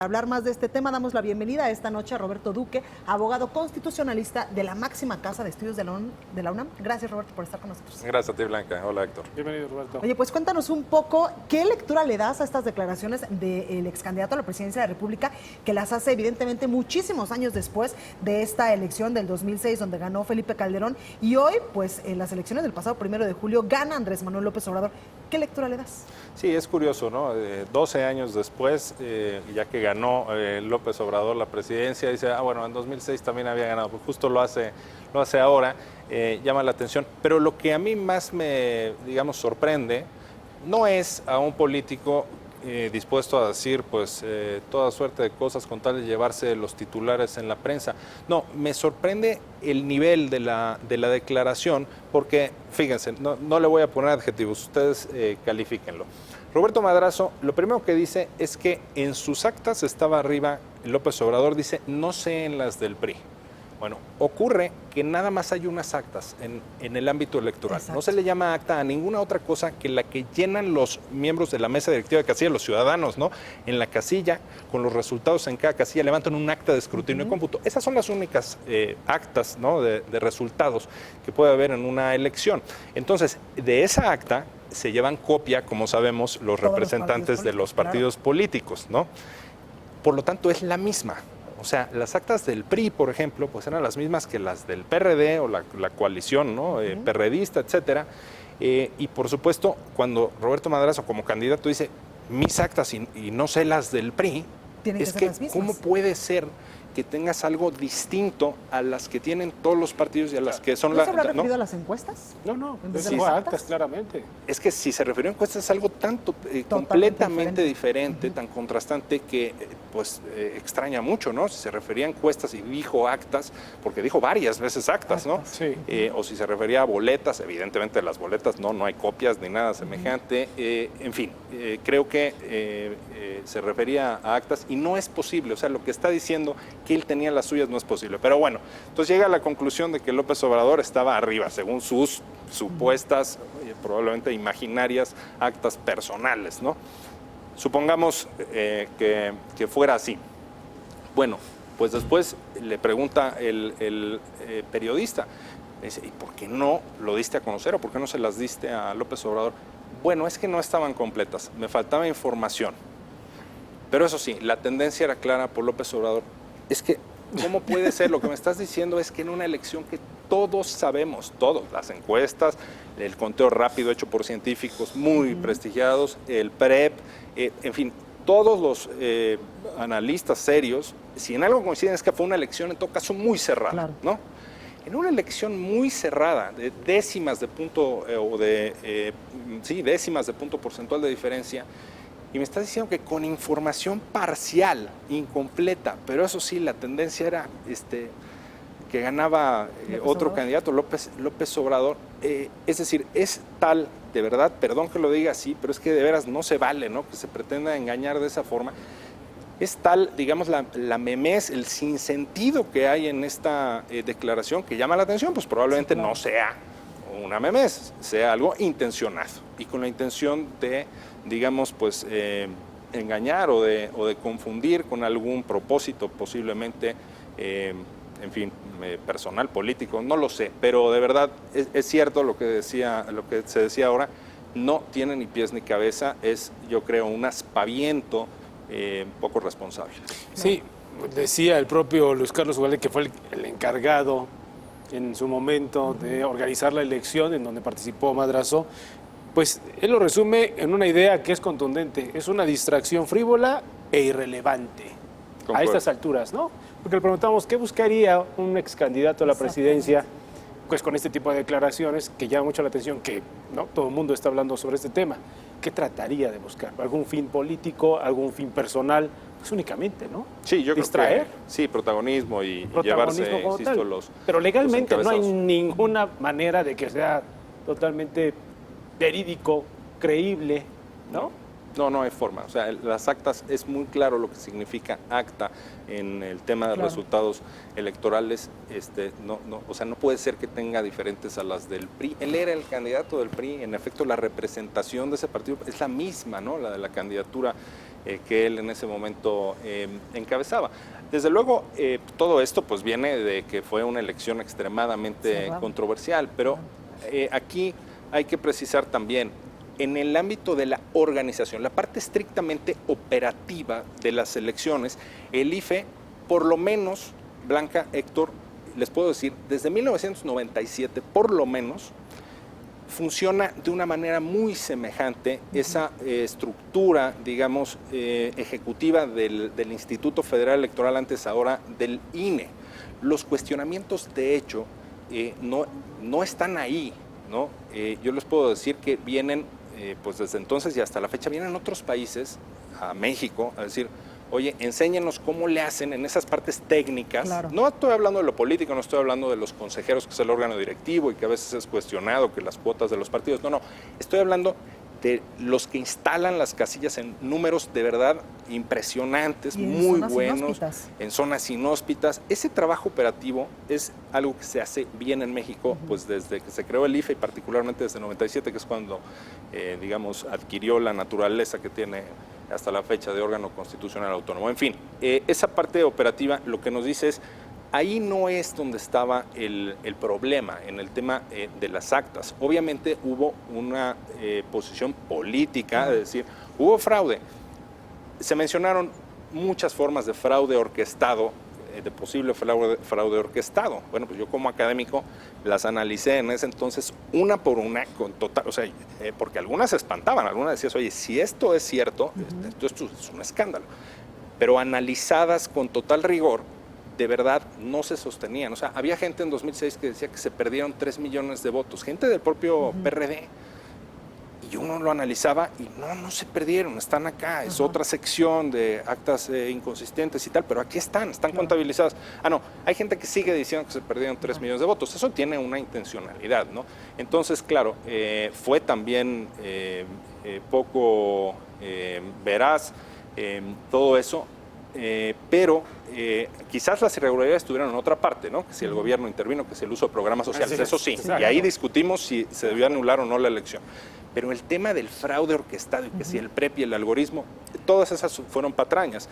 Para hablar más de este tema, damos la bienvenida esta noche a Roberto Duque, abogado constitucionalista de la máxima casa de estudios de la UNAM. Gracias, Roberto, por estar con nosotros. Gracias a ti, Blanca. Hola, Héctor. Bienvenido, Roberto. Oye, pues cuéntanos un poco, ¿qué lectura le das a estas declaraciones del ex candidato a la presidencia de la República, que las hace evidentemente muchísimos años después de esta elección del 2006, donde ganó Felipe Calderón, y hoy, pues en las elecciones del pasado 1 de julio, gana Andrés Manuel López Obrador? ¿Qué lectura le das? Sí, es curioso, ¿no? 12 años después, ya que ganó López Obrador la presidencia, dice, bueno, en 2006 también había ganado, pues justo lo hace ahora, llama la atención. Pero lo que a mí más me, digamos, sorprende, no es a un político dispuesto a decir, pues, toda suerte de cosas con tal de llevarse los titulares en la prensa. No, me sorprende el nivel de la declaración, porque, fíjense, no le voy a poner adjetivos, ustedes califíquenlo. Roberto Madrazo, lo primero que dice es que en sus actas estaba arriba López Obrador, dice, no sé en las del PRI. Bueno, ocurre que nada más hay unas actas en el ámbito electoral. Exacto. No se le llama acta a ninguna otra cosa que la que llenan los miembros de la mesa directiva de casilla, los ciudadanos, ¿no? En la casilla, con los resultados en cada casilla, levantan un acta de escrutinio y cómputo. Esas son las únicas actas, ¿no? de resultados que puede haber en una elección. Entonces, de esa acta se llevan copia, como sabemos, los representantes de los partidos políticos, ¿no? Por lo tanto, es la misma. O sea, las actas del PRI, por ejemplo, pues eran las mismas que las del PRD o la coalición, ¿no? Perredista, etcétera. Y por supuesto, cuando Roberto Madrazo como candidato dice mis actas y no sé las del PRI, es que ¿cómo puede ser que tengas algo distinto a las que tienen todos los partidos y a las que son las... ¿No se habrá referido a las encuestas? No, sí, actas, claramente. Es que si se refirió a encuestas es algo tanto completamente diferente, tan contrastante que pues extraña mucho, ¿no? Si se refería a encuestas y dijo actas, porque dijo varias veces actas, ¿no? Sí. O si se refería a boletas, evidentemente las boletas no hay copias ni nada semejante. En fin, creo que se refería a actas y no es posible, o sea, lo que está diciendo que él tenía las suyas no es posible. Pero bueno, entonces llega a la conclusión de que López Obrador estaba arriba, según sus supuestas, probablemente imaginarias, actas personales, ¿no? Supongamos que fuera así. Bueno, pues después le pregunta el periodista, dice, ¿y por qué no lo diste a conocer o por qué no se las diste a López Obrador? Bueno, es que no estaban completas, me faltaba información. Pero eso sí, la tendencia era clara por López Obrador. Es que, ¿cómo puede ser? Lo que me estás diciendo es que en una elección que todos sabemos, todos, las encuestas, el conteo rápido hecho por científicos muy prestigiados, el PREP, en fin, todos los analistas serios, si en algo coinciden es que fue una elección en todo caso muy cerrada, claro, ¿no? En una elección muy cerrada, de décimas de punto, décimas de punto porcentual de diferencia, y me estás diciendo que con información parcial, incompleta, pero eso sí, la tendencia era que ganaba otro candidato, López Obrador. Es decir, es tal, de verdad, perdón que lo diga así, pero es que de veras no se vale, ¿no? Que se pretenda engañar de esa forma. Es tal, digamos, la memez, el sinsentido que hay en esta declaración que llama la atención, pues probablemente no sea una memez, sea algo intencionado y con la intención de, digamos, pues engañar o de confundir con algún propósito posiblemente, en fin, personal, político, no lo sé, pero de verdad es cierto lo que se decía ahora, no tiene ni pies ni cabeza, es, yo creo, un aspaviento poco responsable. Sí, decía el propio Luis Carlos Ugalde, que fue el encargado en su momento de organizar la elección en donde participó Madrazo, pues él lo resume en una idea que es contundente, es una distracción frívola e irrelevante a estas alturas, ¿no? Porque le preguntamos qué buscaría un ex candidato a la presidencia pues con este tipo de declaraciones que llama mucho la atención, que no todo el mundo está hablando sobre este tema. ¿Qué trataría de buscar? ¿Algún fin político, algún fin personal? Pues únicamente, ¿no? Sí, yo distraer. Creo que sí, protagonismo y llevarse, insisto, pero legalmente no hay ninguna manera de que sea totalmente verídico, creíble, ¿no? No hay forma. O sea, las actas, es muy claro lo que significa acta en el tema de resultados electorales. O sea, no puede ser que tenga diferentes a las del PRI. Él era el candidato del PRI, en efecto la representación de ese partido es la misma, ¿no? La de la candidatura que él en ese momento encabezaba. Desde luego, todo esto pues viene de que fue una elección extremadamente controversial, pero aquí hay que precisar también, en el ámbito de la organización, la parte estrictamente operativa de las elecciones, el IFE, por lo menos, Blanca, Héctor, les puedo decir, desde 1997, por lo menos, funciona de una manera muy semejante esa estructura, digamos, ejecutiva del Instituto Federal Electoral, antes ahora del INE. Los cuestionamientos, de hecho, no están ahí, ¿no? Yo les puedo decir que vienen, pues desde entonces y hasta la fecha, vienen otros países a México a decir, oye, enséñenos cómo le hacen en esas partes técnicas. Claro. No estoy hablando de lo político, no estoy hablando de los consejeros, que es el órgano directivo y que a veces es cuestionado, que las cuotas de los partidos. No, estoy hablando de los que instalan las casillas en números de verdad impresionantes, muy buenos, en zonas inhóspitas. Ese trabajo operativo es algo que se hace bien en México, pues desde que se creó el IFE y particularmente desde el 97, que es cuando, digamos, adquirió la naturaleza que tiene hasta la fecha de órgano constitucional autónomo. En fin, esa parte operativa lo que nos dice es, ahí no es donde estaba el problema, en el tema de las actas. Obviamente hubo una posición política, es decir, hubo fraude. Se mencionaron muchas formas de fraude orquestado, de posible fraude orquestado. Bueno, pues yo como académico las analicé en ese entonces una por una, con total, o sea, porque algunas se espantaban, algunas decían, oye, si esto es cierto, esto es un escándalo. Pero analizadas con total rigor, de verdad no se sostenían. O sea, había gente en 2006 que decía que se perdieron 3 millones de votos, gente del propio PRD. Y uno lo analizaba y no se perdieron, están acá, es otra sección de actas inconsistentes y tal, pero aquí están contabilizadas. No, hay gente que sigue diciendo que se perdieron 3 millones de votos, eso tiene una intencionalidad, ¿no? Entonces, claro, fue también poco veraz todo eso, pero quizás las irregularidades estuvieron en otra parte, ¿no? Que si el gobierno intervino, que si el uso de programas sociales, eso sí, y ahí discutimos si se debió anular o no la elección. Pero el tema del fraude orquestado y que si el PREP y el algoritmo, todas esas fueron patrañas.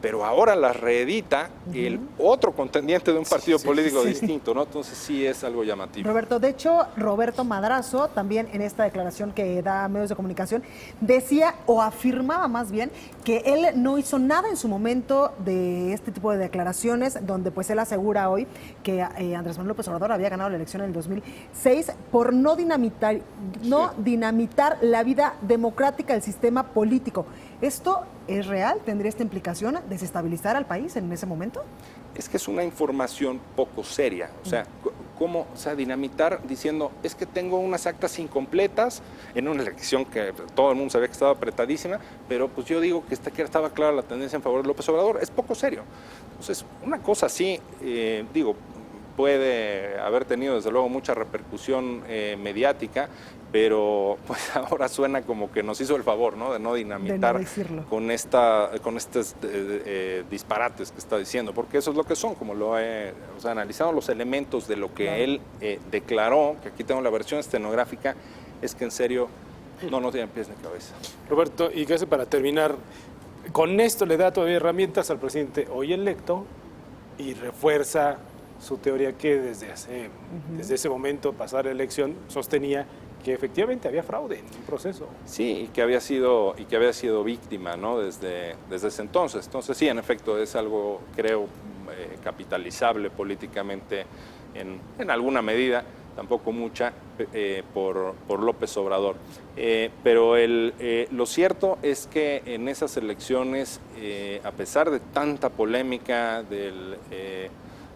Pero ahora las reedita el otro contendiente de un partido político distinto, ¿no? Entonces sí es algo llamativo. Roberto, de hecho, Roberto Madrazo, también en esta declaración que da a medios de comunicación, decía o afirmaba más bien que él no hizo nada en su momento de este tipo de declaraciones, donde pues él asegura hoy que Andrés Manuel López Obrador había ganado la elección en el 2006 por no dinamitar la vida democrática del sistema político. ¿Esto es real? ¿Tendría esta implicación desestabilizar al país en ese momento? Es que es una información poco seria. O sea, ¿cómo dinamitar diciendo, es que tengo unas actas incompletas en una elección que todo el mundo sabía que estaba apretadísima, pero pues yo digo que estaba clara la tendencia en favor de López Obrador? Es poco serio. Entonces, una cosa así, puede haber tenido desde luego mucha repercusión mediática, pero pues ahora suena como que nos hizo el favor, ¿no? De no dinamitar con estos disparates que está diciendo, porque eso es lo que son, como lo he analizado los elementos de lo que él declaró, que aquí tengo la versión estenográfica, es que en serio no tienen pies ni cabeza. Roberto, y casi para terminar, con esto le da todavía herramientas al presidente hoy electo y refuerza su teoría que desde ese momento, pasada la elección, sostenía que efectivamente había fraude en un proceso. Sí, y que había sido víctima, ¿no? Desde ese entonces. Entonces sí, en efecto, es algo, creo, capitalizable políticamente en alguna medida, tampoco mucha, por López Obrador. Pero lo cierto es que en esas elecciones, a pesar de tanta polémica del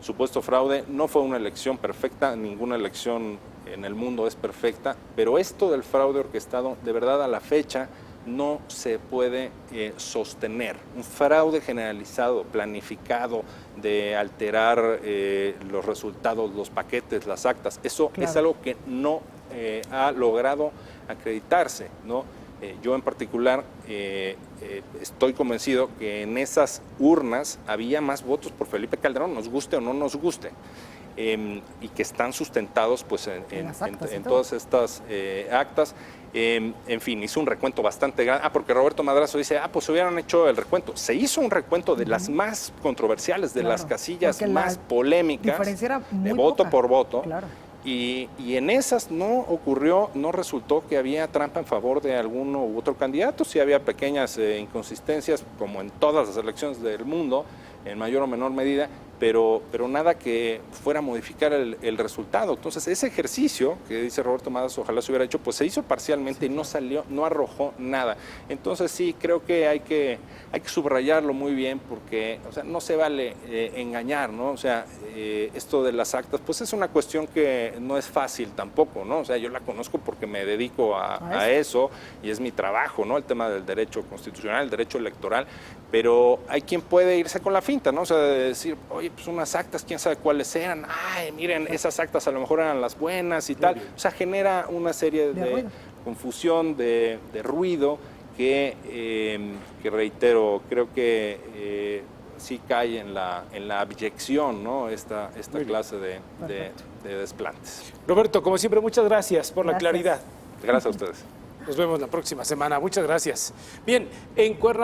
supuesto fraude, no fue una elección perfecta, ninguna elección en el mundo es perfecta, pero esto del fraude orquestado, de verdad a la fecha, no se puede sostener. Un fraude generalizado, planificado, de alterar los resultados, los paquetes, las actas, eso es algo que no ha logrado acreditarse, ¿no? Yo en particular estoy convencido que en esas urnas había más votos por Felipe Calderón, nos guste o no nos guste. y que están sustentados pues En las actas y en todo. todas estas actas. En fin, hizo un recuento bastante grande. Porque Roberto Madrazo dice, pues hubieran hecho el recuento. Se hizo un recuento de las más controversiales, de las casillas porque la más polémicas, diferencia era muy de voto poca. por voto. Claro. Y en esas no ocurrió, no resultó que había trampa en favor de alguno u otro candidato. Sí había pequeñas inconsistencias, como en todas las elecciones del mundo, en mayor o menor medida, pero nada que fuera a modificar el resultado. Entonces, ese ejercicio que dice Roberto Madrazo, ojalá se hubiera hecho, pues se hizo parcialmente y no salió, no arrojó nada. Entonces, sí, creo que hay que subrayarlo muy bien porque, o sea, no se vale engañar, ¿no? O sea, esto de las actas, pues es una cuestión que no es fácil tampoco, ¿no? O sea, yo la conozco porque me dedico a eso y es mi trabajo, ¿no? El tema del derecho constitucional, el derecho electoral, pero hay quien puede irse con la finta, ¿no? O sea, de decir, oye, pues unas actas, quién sabe cuáles eran, ay, miren, esas actas a lo mejor eran las buenas y tal. O sea, genera una serie de confusión, de ruido que reitero, creo que sí cae en la abyección, ¿no? Esta clase de desplantes. Roberto, como siempre, muchas gracias por la claridad. Gracias a ustedes. Nos vemos la próxima semana. Muchas gracias. Bien, en Cuernavaca.